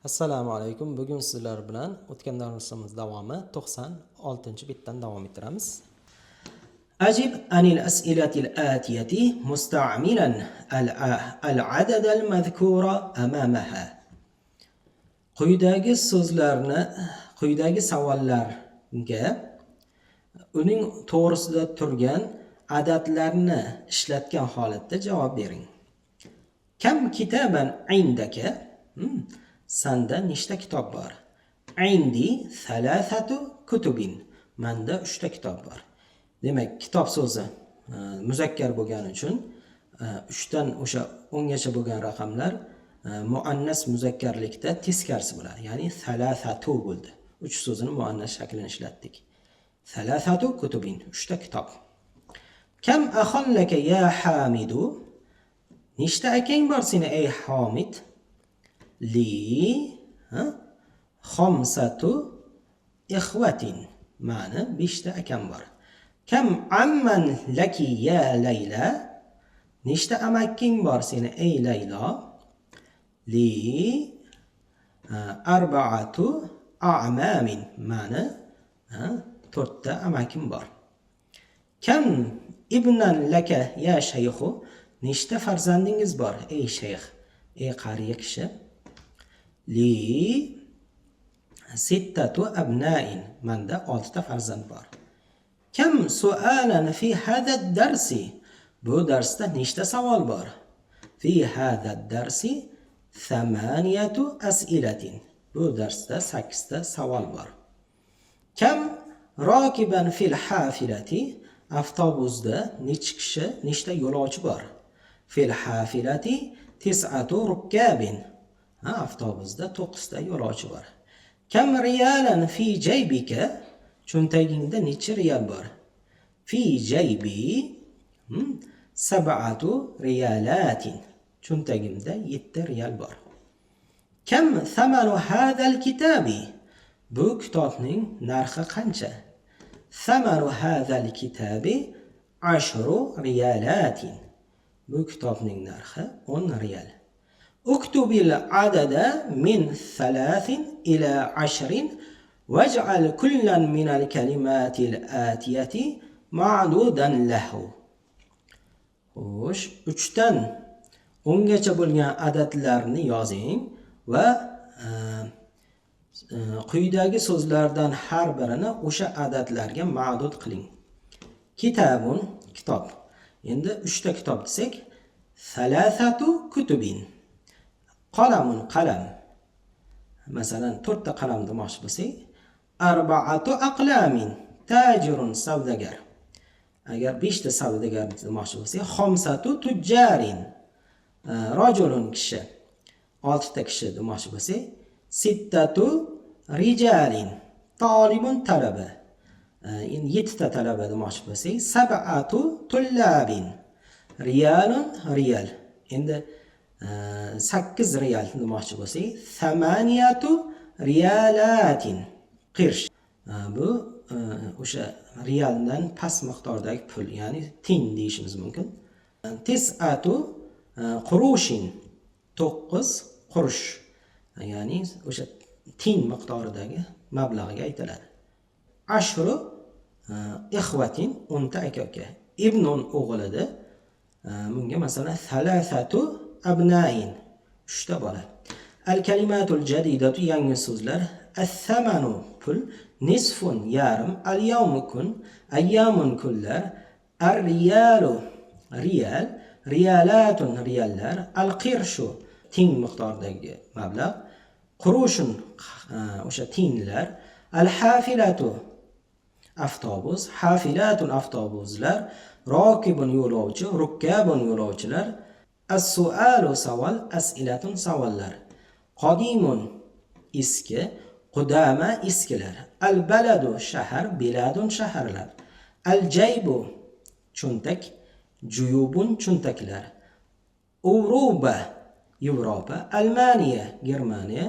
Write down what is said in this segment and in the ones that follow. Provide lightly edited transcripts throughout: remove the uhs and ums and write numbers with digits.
Assalomu alaykum. Bugun sizlar bilan o'tgan darsimiz davomi 96-bitdan davom ettiramiz. أجب عن الأسئلة الآتية مستعملا العدد المذكور أمامها. quyidagi savollarga uning to'g'risida turgan adadlarni ishlatgan holatda javob bering. Kam kitaban indaka? Sanda nechta kitob bor? Indi thalathatu kutubin. Manda 3 ta kitob bor. Demak, kitob so'zi muzakkar bo'lgani uchun 3 dan o'sha 10 gacha bo'lgan raqamlar muannas muzakkarlikda teskarisi bo'ladi. Ya'ni thalathatu bo'ldi. 3 so'zini muannas shaklini ishlatdik. Thalathatu kutubin, 3 ta kitob. Kam akhallaka ya Hamidu? Nechta akang bor seni ey Hamid? Li khamsatu ikhwatin. Ma'ni 5 ta akam bor. Kam amman laki ya Layla? Nechta amaking bor seni ey Laylo? Li arba'atu a'mamin. Ma'ni 4 ta amakim bor. Kam ibnan laka ya shaykhu? Nechta farzandingiz bor ey shayx, ey qariya kishi? Li sittatu abna'in. Manda 6 ta farzand bor. Kam su'alan fi hada ad-darsi? Bu darsda nechta savol bor? Fi hada ad-darsi 8 as'ilatin. Bu darsda 8 ta savol bor. Kam rokiban fil hafilati? Avtobusda nechta yo'lovchi bor? Fil hafilati 9 rukkabin. Avtobusda 9 ta yo'lovchi bor. Kam riyalan fi jaybika? Cho'ntagingda necha riyal bor? Fi jaybi 7 riyalatin. Cho'ntagimda 7 riyal bor. Kam thamanu hadal kitabi? Bu kitobning narxi qancha? Thamanu hadal kitabi 10 riyalatin. Bu kitobning narxi 10 riyal. Uktubil adada min 3 ila 10 waj'al kullan min al-kalimati al-atiyati ma'dudan lahu. Xo'sh, 3 dan 10 gacha bo'lgan adadlarni yozing va quyidagi so'zlardan har birini o'sha adadlarga ma'dud qiling. Kitabun, kitob. Endi 3 ta kitob desak, thalathatu kutubin. Qalamun, qalam. Masalan, 4 ta qalam demoqchi bo'lsak, arba'atu aqlamin. Tajirun, savdogar. Agar 5 ta savdogar demoqchi bo'lsak, khamsatu tujjarin. Rajulun, kishi. 6 ta kishi demoqchi bo'lsak, sittatu rijalin. Talibun, talaba. 7 ta talaba demoqchi bo'lsak, sab'atu tullabin. Riyalun, riyal. Endi 8 riyal demoqchi bo'lsak, 8 riyalatin. Qirsh. Bu o'sha riyaldan past miqdordagi pul, ya'ni tin deyishimiz mumkin. 9 qurushin. 9 qurush. Ya'ni o'sha tin miqdoridagi mablag'ga aytiladi. 10 ikhvatin, 10 ta aka-uka. Ibnun, o'g'ilida. Bunga masalan thalathatu abna'in, 3 ta bola. Al-kalimatul jadidatu, yangi so'zlar. As-samanu, pul. Nisfun, yarim. Al-yawmu, kun. Ayyamun, kunlar. Ar-riyalu, riyal. Riyalatun, riyallar. Al-qirshu, tin miqdoridagi mablag'. Qurushun, o'sha tinlar. Al-hafilatu, avtobus. Hafilatun, avtobuslar. Rokibun, yo'lovchi. Rukkabun, yo'lovchilar. As-su'alu, savol. As'ilatun, savollar. Qodimun, eski. Qudama, eskilar. Al-baladu, shahar. Biladun, shaharlar. Al-jaybu, cho'ntak. Juyubun, cho'ntaklar. Uruba, Yevropa. Almaniya, Germaniya.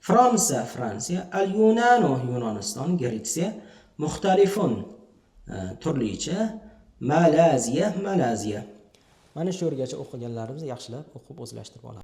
Fransa, Fransiya. Al-Yunanu, Yunoniston, Gretsiya. Muxtalifun, turlicha. Malaziya, Malaziya. Mana shu yergacha o'qiganlarimizni yaxshilab o'qib o'zlashtirib olamiz.